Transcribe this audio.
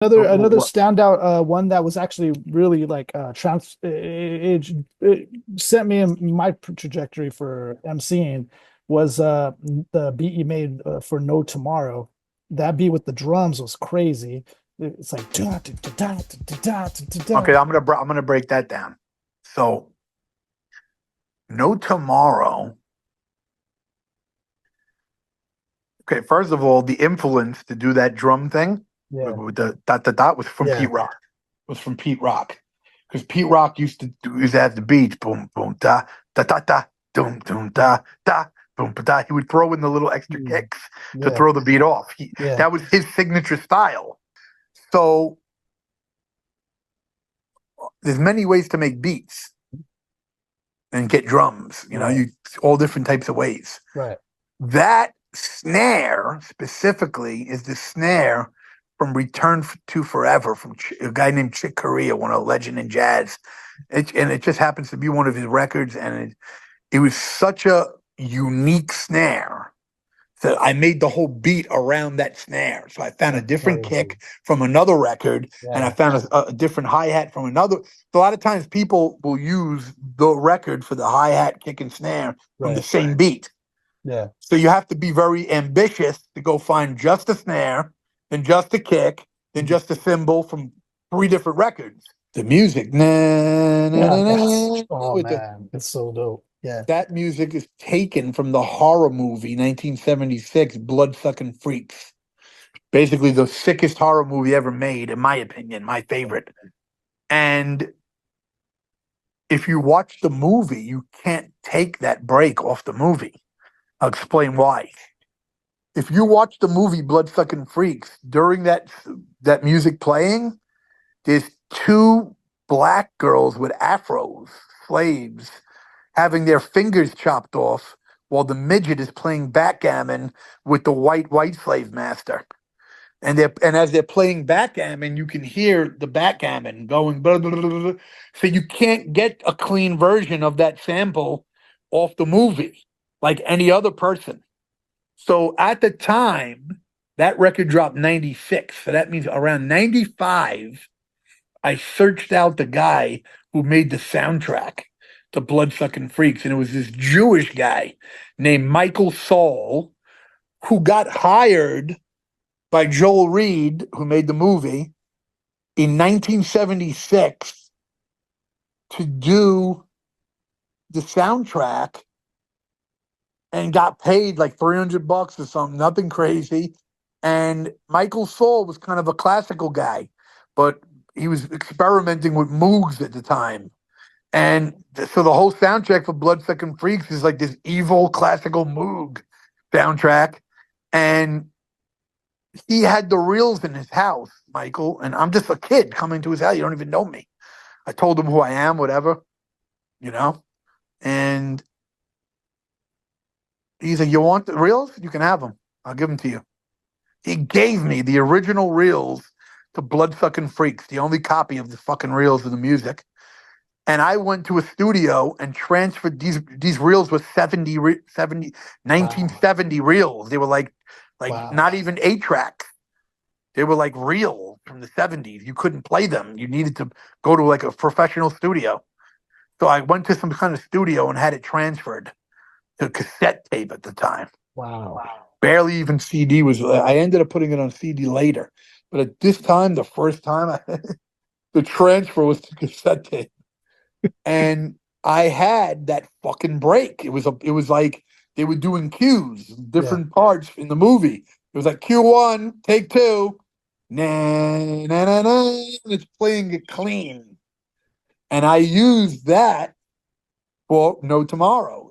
Another What? standout one that was actually really like it sent me in my trajectory for emceeing was the beat you made for No Tomorrow. That beat with the drums was crazy. It's like da, da, da, da, da, da, da, da, da. Okay, I'm gonna break that down. So, no tomorrow. Okay, first of all, the influence to do that drum thing Yeah, with the dot dot dot was from yeah. Pete Rock. Was from Pete Rock because Pete Rock used to have the beats boom boom da da da da doom doom da da boom ba da. He would throw in the little extra Mm. kicks to Yeah, throw the beat off. yeah, That was his signature style. So there's many ways to make beats and get drums. right, You all different types of ways. right. That snare specifically is the snare from to Forever from a guy named Chick Corea, one of legend in jazz. And it just happens to be one of his records, and it was such a unique snare that I made the whole beat around that snare. So I found a That's different crazy. kick from another record, and I Yeah, found a different hi hat from another. So a lot of times people will use the record for the hi hat, kick, and snare from the right. same beat. Yeah. So you have to be very ambitious to go find just a snare, then just a kick, then Mhm. just a cymbal from three different records. The music, na, na, Yeah, na, that's, na, oh with the man, it's so dope. Yeah. that music is taken from the horror movie 1976, Bloodsucking Freaks. Basically, the sickest horror movie ever made, in my opinion, my favorite. And if you watch the movie, you can't take that break off the movie. I'll explain why. If you watch the movie Bloodsucking Freaks, during that music playing, there's two black girls with afros, slaves, having their fingers chopped off while the midget is playing backgammon with the white slave master. And as they're playing backgammon, you can hear the backgammon going blah, blah, blah, blah, blah. So you can't get a clean version of that sample off the movie like any other person. So at the time, that record dropped 96. So that means around 95, I searched out the guy who made the soundtrack to Bloodsucking Freaks. And it was this Jewish guy named Michael Saul who got hired by Joel Reed, who made the movie, in 1976 to do the soundtrack and got paid like $300 or something, nothing crazy. And Michael Saul was kind of a classical guy, but he was experimenting with Moogs at the time. And so the whole soundtrack for Bloodsucking Freaks is like this evil classical Moog soundtrack. And he had the reels in his house, Michael, and I'm just a kid coming to his house. You don't even know me. I told him who I am, whatever, you know. And he's like, "You want the reels? You can have them. I'll give them to you." He gave me the original reels to Bloodsucking Freaks, the only copy of the fucking reels of the music. And I went to a studio and transferred these reels with 70 Wow. 1970 reels. They were like Wow. not even 8 track. They were like real from the 70s. You couldn't play them. You needed to go to like a professional studio. So I went to some kind of studio and had it transferred to cassette tape at the time. Wow. Barely even CD was. I ended up putting it on CD later, but at this time, the first time, the transfer was to cassette tape, and I had that fucking break. It was like they were doing cues, Yeah. different parts in the movie. It was like cue one, take two, na na na na, and it's playing it clean. And I used that for No Tomorrow.